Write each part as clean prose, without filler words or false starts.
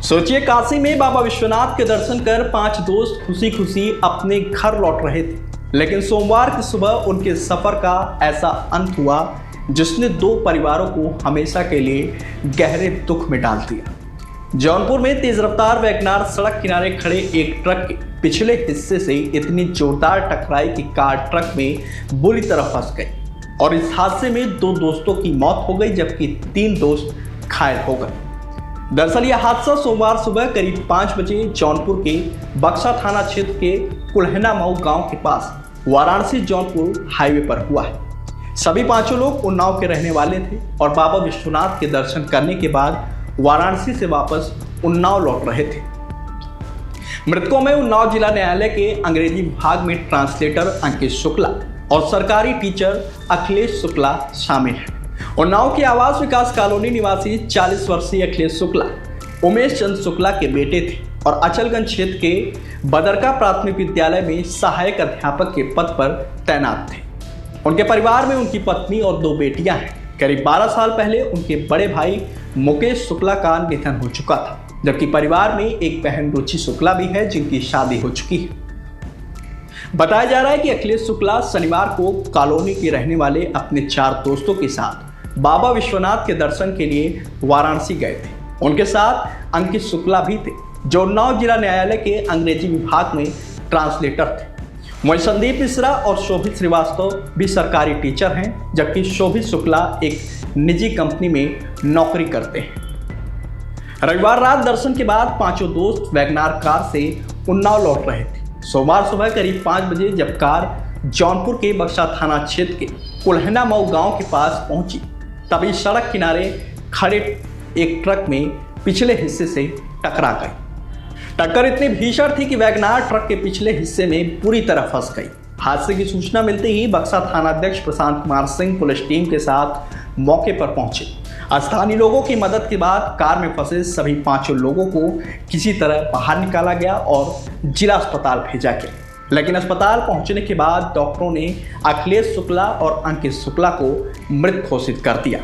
सोचिए, काशी में बाबा विश्वनाथ के दर्शन कर 5 दोस्त खुशी खुशी अपने घर लौट रहे थे, लेकिन सोमवार की सुबह उनके सफर का ऐसा अंत हुआ जिसने 2 परिवारों को हमेशा के लिए गहरे दुख में डाल दिया। जौनपुर में तेज रफ्तार वैगनार सड़क किनारे खड़े एक ट्रक के पिछले हिस्से से इतनी जोरदार टकराई कि कार ट्रक में बुरी तरह फंस गई और इस हादसे में 2 दोस्तों की मौत हो गई, जबकि 3 दोस्त घायल हो गए। दरअसल यह हादसा सोमवार सुबह करीब 5 बजे जौनपुर के बक्सा थाना क्षेत्र के कुल्हना मऊ गांव के पास वाराणसी जौनपुर हाईवे पर हुआ है। सभी 5 लोग उन्नाव के रहने वाले थे और बाबा विश्वनाथ के दर्शन करने के बाद वाराणसी से वापस उन्नाव लौट रहे थे। मृतकों में उन्नाव जिला न्यायालय के अंग्रेजी विभाग में ट्रांसलेटर अंकित शुक्ला और सरकारी टीचर अखिलेश शुक्ला शामिल हैं। उन्नाव की आवास विकास कॉलोनी निवासी 40 वर्षीय अखिलेश शुक्ला उमेश चंद्र शुक्ला के बेटे थे और अचलगंज क्षेत्र के बदरका प्राथमिक विद्यालय में सहायक अध्यापक के पद पर तैनात थे। उनके परिवार में उनकी पत्नी और 2 बेटियां हैं। करीब 12 साल पहले उनके बड़े भाई मुकेश शुक्ला का निधन हो चुका था, जबकि परिवार में एक बहन रुचि शुक्ला भी है जिनकी शादी हो चुकी है। बताया जा रहा है कि अखिलेश शुक्ला शनिवार को कॉलोनी के रहने वाले अपने 4 दोस्तों के साथ बाबा विश्वनाथ के दर्शन के लिए वाराणसी गए थे। उनके साथ अंकित शुक्ला भी थे, जो उन्नाव जिला न्यायालय के अंग्रेजी विभाग में ट्रांसलेटर थे। वहीं संदीप मिश्रा और शोभित श्रीवास्तव भी सरकारी टीचर हैं, जबकि शोभित शुक्ला एक निजी कंपनी में नौकरी करते हैं। रविवार रात दर्शन के बाद 5 दोस्त वैगनार कार से उन्नाव लौट रहे थे। सोमवार सुबह करीब 5 बजे जब कार जौनपुर के बक्सा थाना क्षेत्र के कुल्हना मऊ गांव के पास पहुंची, तभी सड़क किनारे खड़े एक ट्रक में पिछले हिस्से से टकरा गई। टक्कर इतनी भीषण थी कि वैगनार ट्रक के पिछले हिस्से में पूरी तरह फंस गई। हादसे की सूचना मिलते ही बक्सा थानाध्यक्ष प्रशांत कुमार सिंह पुलिस टीम के साथ मौके पर पहुंचे। स्थानीय लोगों की मदद के बाद कार में फंसे सभी 5 लोगों को किसी तरह बाहर निकाला गया और जिला अस्पताल भेजा गया, लेकिन अस्पताल पहुंचने के बाद डॉक्टरों ने अखिलेश शुक्ला और अंकित शुक्ला को मृत घोषित कर दिया।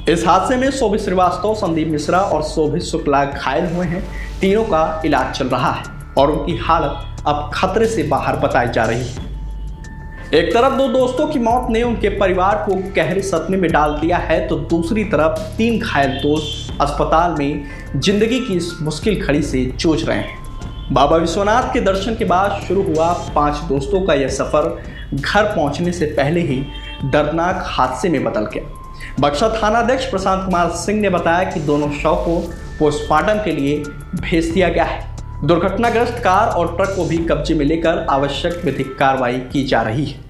इस हादसे में शोभित श्रीवास्तव, संदीप मिश्रा और शोभित शुक्ला घायल हुए हैं। तीनों का इलाज चल रहा है और उनकी हालत अब खतरे से बाहर बताई जा रही है। एक तरफ 2 दोस्तों की मौत ने उनके परिवार को गहरे सदमे में डाल दिया है, तो दूसरी तरफ 3 घायल दोस्त अस्पताल में जिंदगी की इस मुश्किल घड़ी से जूझ रहे हैं। बाबा विश्वनाथ के दर्शन के बाद शुरू हुआ 5 दोस्तों का यह सफर घर पहुंचने से पहले ही दर्दनाक हादसे में बदल गया। बक्सा थानाध्यक्ष प्रशांत कुमार सिंह ने बताया कि दोनों शव को पोस्टमार्टम के लिए भेज दिया गया है। दुर्घटनाग्रस्त कार और ट्रक को भी कब्जे में लेकर आवश्यक विधिक कार्रवाई की जा रही है।